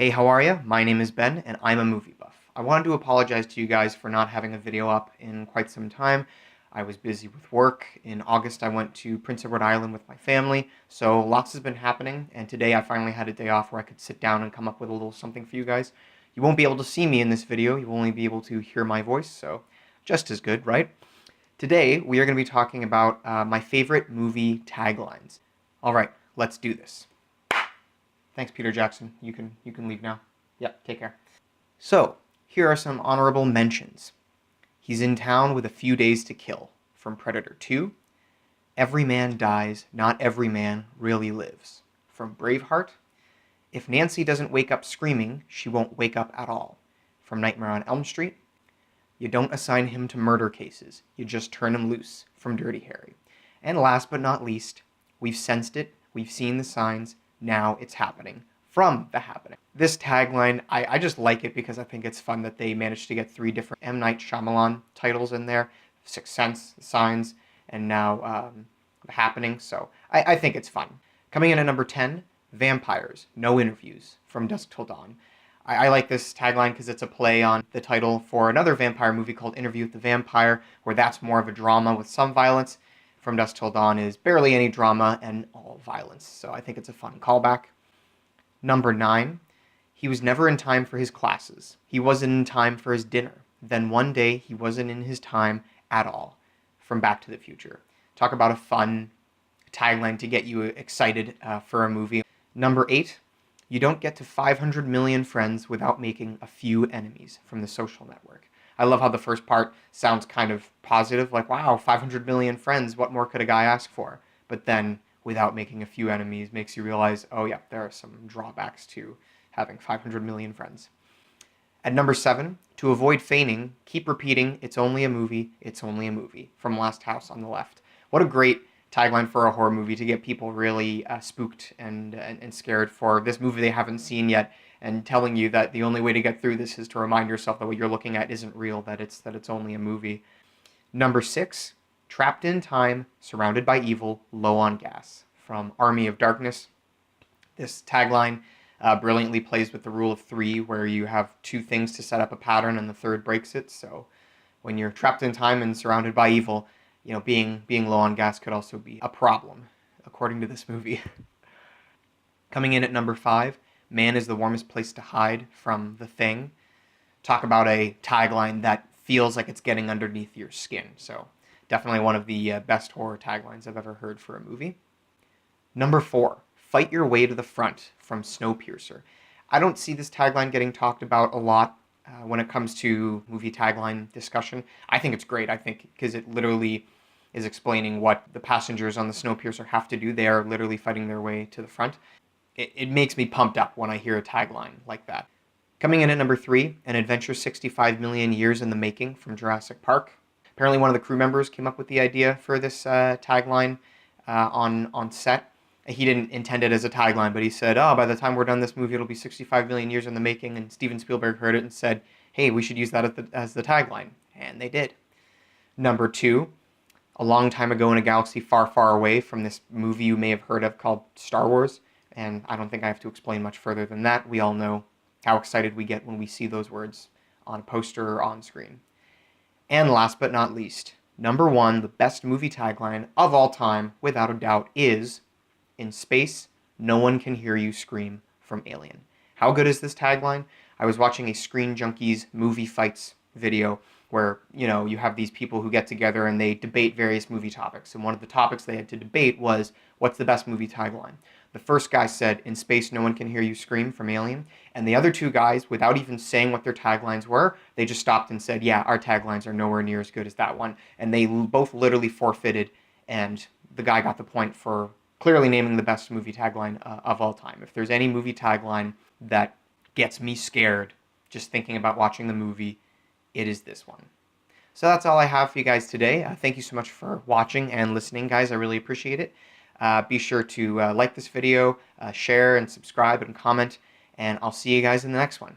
Hey, how are you? My name is Ben, and I'm a movie buff. I wanted to apologize to you guys for not having a video up in quite some time. I was busy with work. In August, I went to Prince Edward Island with my family, so lots has been happening, and today I finally had a day off where I could sit down and come up with a little something for you guys. You won't be able to see me in this video, you'll only be able to hear my voice, so just as good, right? Today, we are going to be talking about my favorite movie taglines. All right, let's do this. Thanks, Peter Jackson. You can leave now. Yep, take care. So, here are some honorable mentions. He's in town with a few days to kill, from Predator 2. Every man dies, not every man really lives, from Braveheart. If Nancy doesn't wake up screaming, she won't wake up at all, from Nightmare on Elm Street. You don't assign him to murder cases, you just turn him loose, from Dirty Harry. And last but not least, we've sensed it, we've seen the signs, now it's happening, from The Happening. This tagline, I just like it because I think it's fun that they managed to get 3 different M. Night Shyamalan titles in there. Sixth Sense, Signs, and now The Happening, so I think it's fun. Coming in at number 10, Vampires, No Interviews, From Dusk Till Dawn. I like this tagline because it's a play on the title for another vampire movie called Interview with the Vampire, where that's more of a drama with some violence. From Dusk Till Dawn is barely any drama and all violence, so I think it's a fun callback. Number 9, he was never in time for his classes. He wasn't in time for his dinner. Then one day, he wasn't in his time at all. From Back to the Future. Talk about a fun tagline to get you excited for a movie. Number 8, you don't get to 500 million friends without making a few enemies, from The Social Network. I love how the first part sounds kind of positive, like, wow, 500 million friends, what more could a guy ask for? But then, without making a few enemies, makes you realize, oh yeah, there are some drawbacks to having 500 million friends. At number 7, to avoid feigning, keep repeating, it's only a movie, from Last House on the Left. What a great tagline for a horror movie to get people really spooked and scared for this movie they haven't seen yet, and telling you that the only way to get through this is to remind yourself that what you're looking at isn't real, that it's only a movie. Number 6, trapped in time, surrounded by evil, low on gas, from Army of Darkness. This tagline brilliantly plays with the rule of 3, where you have 2 things to set up a pattern and the third breaks it. So when you're trapped in time and surrounded by evil, you know, being low on gas could also be a problem, according to this movie. Coming in at number 5, man is the warmest place to hide, from The Thing. Talk about a tagline that feels like it's getting underneath your skin. So definitely one of the best horror taglines I've ever heard for a movie. Number 4, fight your way to the front, from Snowpiercer. I don't see this tagline getting talked about a lot when it comes to movie tagline discussion. I think it's great. I think because it literally is explaining what the passengers on the Snowpiercer have to do. They are literally fighting their way to the front. It makes me pumped up when I hear a tagline like that. Coming in at number 3, an adventure 65 million years in the making, from Jurassic Park. Apparently one of the crew members came up with the idea for this tagline on set. He didn't intend it as a tagline, but he said, oh, by the time we're done this movie, it'll be 65 million years in the making. And Steven Spielberg heard it and said, hey, we should use that as the tagline. And they did. Number 2, a long time ago in a galaxy far, far away, from this movie you may have heard of called Star Wars. And I don't think I have to explain much further than that. We all know how excited we get when we see those words on a poster or on screen. And last but not least, number 1, the best movie tagline of all time, without a doubt, is, in space, no one can hear you scream, from Alien. How good is this tagline? I was watching a Screen Junkies movie fights video where, you know, you have these people who get together and they debate various movie topics. And one of the topics they had to debate was, what's the best movie tagline? The first guy said, in space, no one can hear you scream, from Alien. And the other 2 guys, without even saying what their taglines were, they just stopped and said, yeah, our taglines are nowhere near as good as that one. And they both literally forfeited, and the guy got the point for clearly naming the best movie tagline of all time. If there's any movie tagline that gets me scared just thinking about watching the movie, it is this one. So that's all I have for you guys today. Thank you so much for watching and listening, guys. I really appreciate it. Be sure to like this video, share and subscribe and comment, and I'll see you guys in the next one.